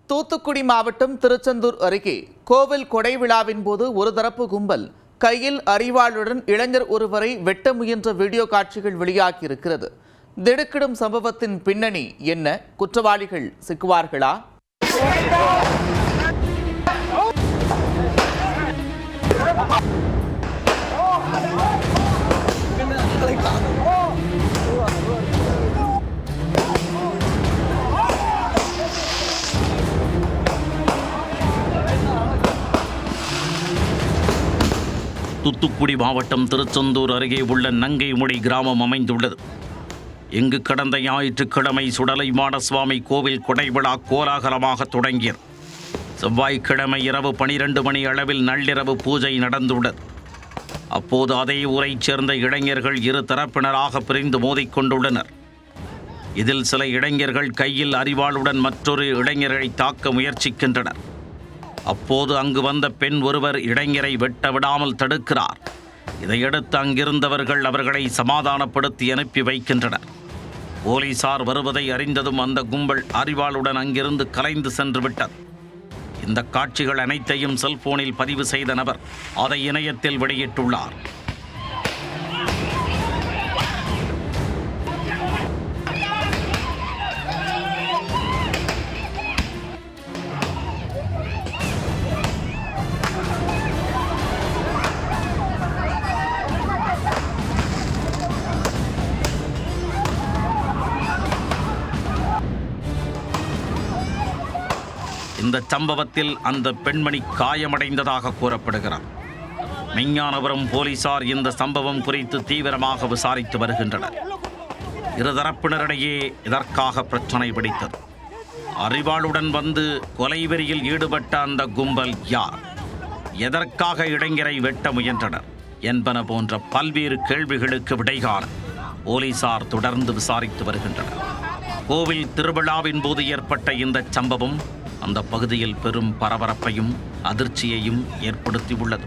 தூத்துக்குடி மாவட்டம் திருச்செந்தூர் அருகே கோவில் கொடை விழாவின் போது ஒரு தரப்பு கும்பல் கையில் அரிவாளுடன் இளைஞர் ஒருவரை வெட்ட முயன்ற வீடியோ காட்சிகள் வெளியாகியிருக்கிறது. திடுக்கிடும் சம்பவத்தின் பின்னணி என்ன? குற்றவாளிகள் சிக்குவார்களா? தூத்துக்குடி மாவட்டம் திருச்செந்தூர் அருகே உள்ள நங்கைமுடி கிராமம் அமைந்துள்ளது. இங்கு கடந்த ஞாயிற்றுக்கிழமை சுடலைமான சுவாமி கோவில் கொடைவிழா கோலாகலமாக தொடங்கியது. செவ்வாய்க்கிழமை இரவு 12 மணி அளவில் நள்ளிரவு பூஜை நடந்துள்ளது. அப்போது அதே ஊரைச் சேர்ந்த இளைஞர்கள் இரு தரப்பினராக பிரிந்து மோதிக்கொண்டுள்ளனர். இதில் சில இளைஞர்கள் கையில் அரிவாளுடன் மற்றொரு இளைஞரை தாக்க முயற்சிக்கின்றனர். அப்போது அங்கு வந்த பெண் ஒருவர் இளைஞரை வெட்ட விடாமல் தடுக்கிறார். இதையடுத்து அங்கிருந்தவர்கள் அவர்களை சமாதானப்படுத்தி அனுப்பி வைக்கின்றனர். போலீசார் வருவதை அறிந்ததும் அந்த கும்பல் அரிவாளுடன் அங்கிருந்து கலைந்து சென்று விட்டது. இந்த காட்சிகள் அனைத்தையும் செல்போனில் பதிவு செய்த நபர் அதை இணையத்தில் வெளியிட்டுள்ளார். இந்த சம்பவத்தில் அந்த பெண்மணி காயமடைந்ததாக கூறப்படுகிறார். மெஞ்ஞானபுரம் போலீசார் இந்த சம்பவம் குறித்து தீவிரமாக விசாரித்து வருகின்றனர். இருதரப்பினரிடையே இதற்காக பிரச்சனை வெடித்தது. அரிவாளுடன் வந்து கொலைவெறியில் ஈடுபட்ட அந்த கும்பல் யார்? எதற்காக இளைஞரை வெட்ட முயன்றனர் என்பன போன்ற பல்வேறு கேள்விகளுக்கு விடைகாண போலீசார் தொடர்ந்து விசாரித்து வருகின்றனர். கோவில் திருவிழாவின் போது ஏற்பட்ட இந்த சம்பவம் அந்த பகுதியில் பெரும் பரபரப்பையும் அதிர்ச்சியையும் ஏற்படுத்தியுள்ளது.